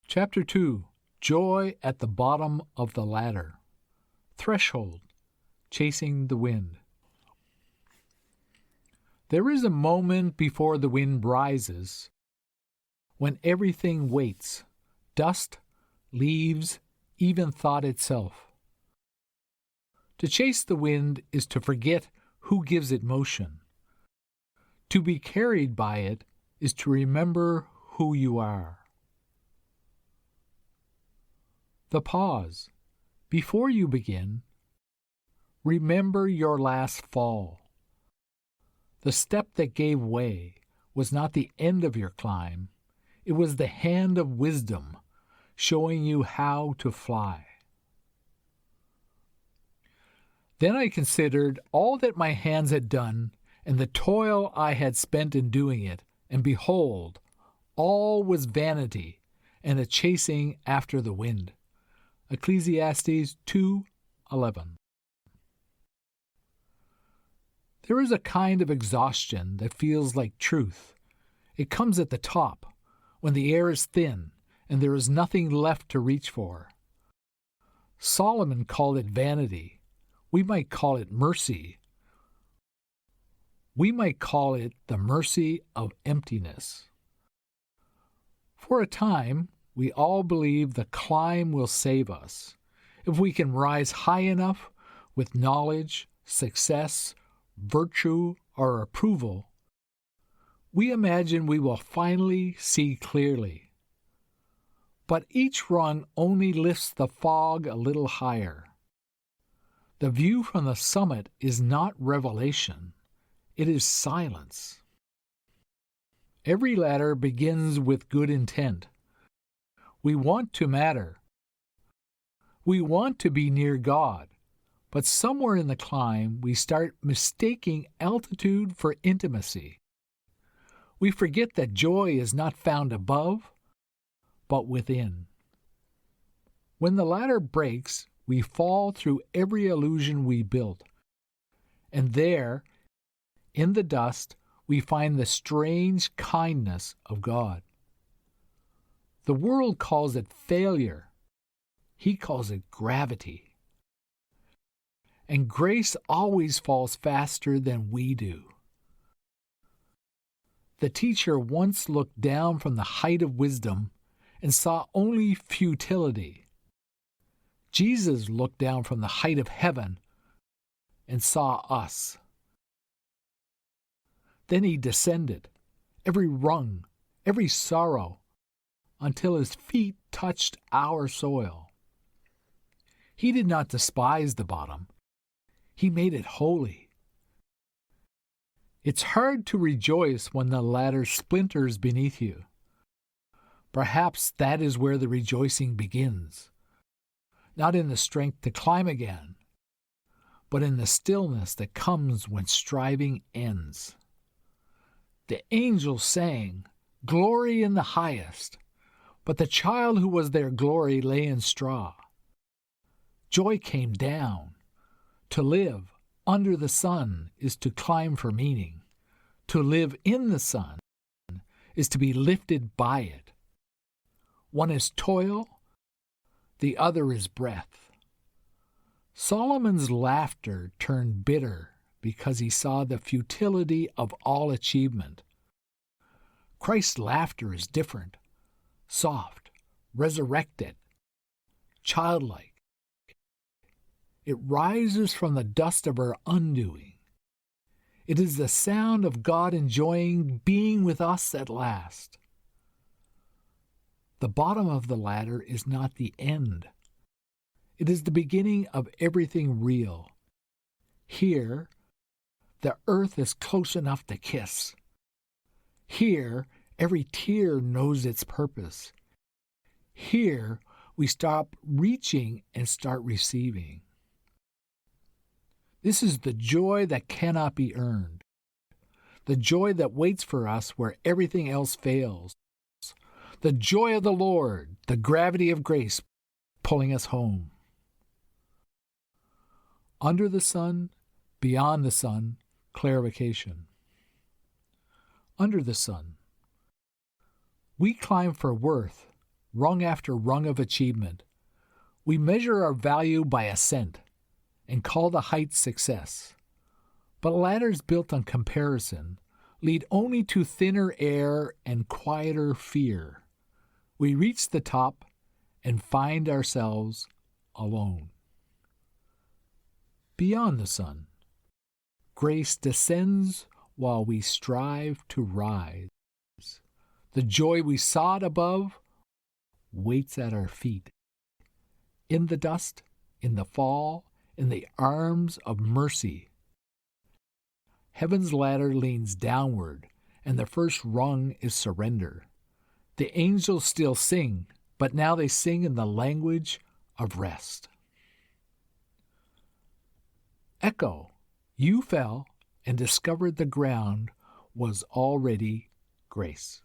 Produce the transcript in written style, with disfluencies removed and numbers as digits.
Chapter 2. Joy at the Bottom of the Ladder. Threshold. Chasing the Wind. There is a moment before the wind rises when everything waits, dust, leaves, even thought itself. To chase the wind is to forget who gives it motion. To be carried by it is to remember who you are. The pause. Before you begin, remember your last fall. The step that gave way was not the end of your climb. It was the hand of wisdom showing you how to fly. Then I considered all that my hands had done and the toil I had spent in doing it, and behold, all was vanity and a chasing after the wind. Ecclesiastes 2:11. There is a kind of exhaustion that feels like truth. It comes at the top, when the air is thin and there is nothing left to reach for. Solomon called it vanity. We might call it mercy. We might call it the mercy of emptiness. For a time, we all believe the climb will save us. If we can rise high enough with knowledge, success, virtue, or approval, we imagine we will finally see clearly. But each rung only lifts the fog a little higher. The view from the summit is not revelation. It is silence. Every ladder begins with good intent. We want to matter. We want to be near God. But somewhere in the climb, we start mistaking altitude for intimacy. We forget that joy is not found above, but within. When the ladder breaks, we fall through every illusion we built. And there, in the dust, we find the strange kindness of God. The world calls it failure. He calls it gravity. And grace always falls faster than we do. The teacher once looked down from the height of wisdom and saw only futility. Jesus looked down from the height of heaven and saw us. Then he descended, every rung, every sorrow, until his feet touched our soil. He did not despise the bottom. He made it holy. It's hard to rejoice when the ladder splinters beneath you. Perhaps that is where the rejoicing begins, not in the strength to climb again, but in the stillness that comes when striving ends. The angels sang, "Glory in the highest," but the child who was their glory lay in straw. Joy came down. To live under the sun is to climb for meaning. To live in the sun is to be lifted by it. One is toil, the other is breath. Solomon's laughter turned bitter because he saw the futility of all achievement. Christ's laughter is different, soft, resurrected, childlike. It rises from the dust of our undoing. It is the sound of God enjoying being with us at last. The bottom of the ladder is not the end. It is the beginning of everything real. Here, the earth is close enough to kiss. Here, every tear knows its purpose. Here, we stop reaching and start receiving. This is the joy that cannot be earned, the joy that waits for us where everything else fails, the joy of the Lord, the gravity of grace pulling us home. Under the sun, beyond the sun, clarification. Under the sun. We climb for worth, rung after rung of achievement. We measure our value by ascent and call the height success. But ladders built on comparison lead only to thinner air and quieter fear. We reach the top and find ourselves alone. Beyond the sun, grace descends while we strive to rise. The joy we sought above waits at our feet. In the dust, in the fall, in the arms of mercy. Heaven's ladder leans downward, and the first rung is surrender. The angels still sing, but now they sing in the language of rest. Echo, you fell and discovered the ground was already grace.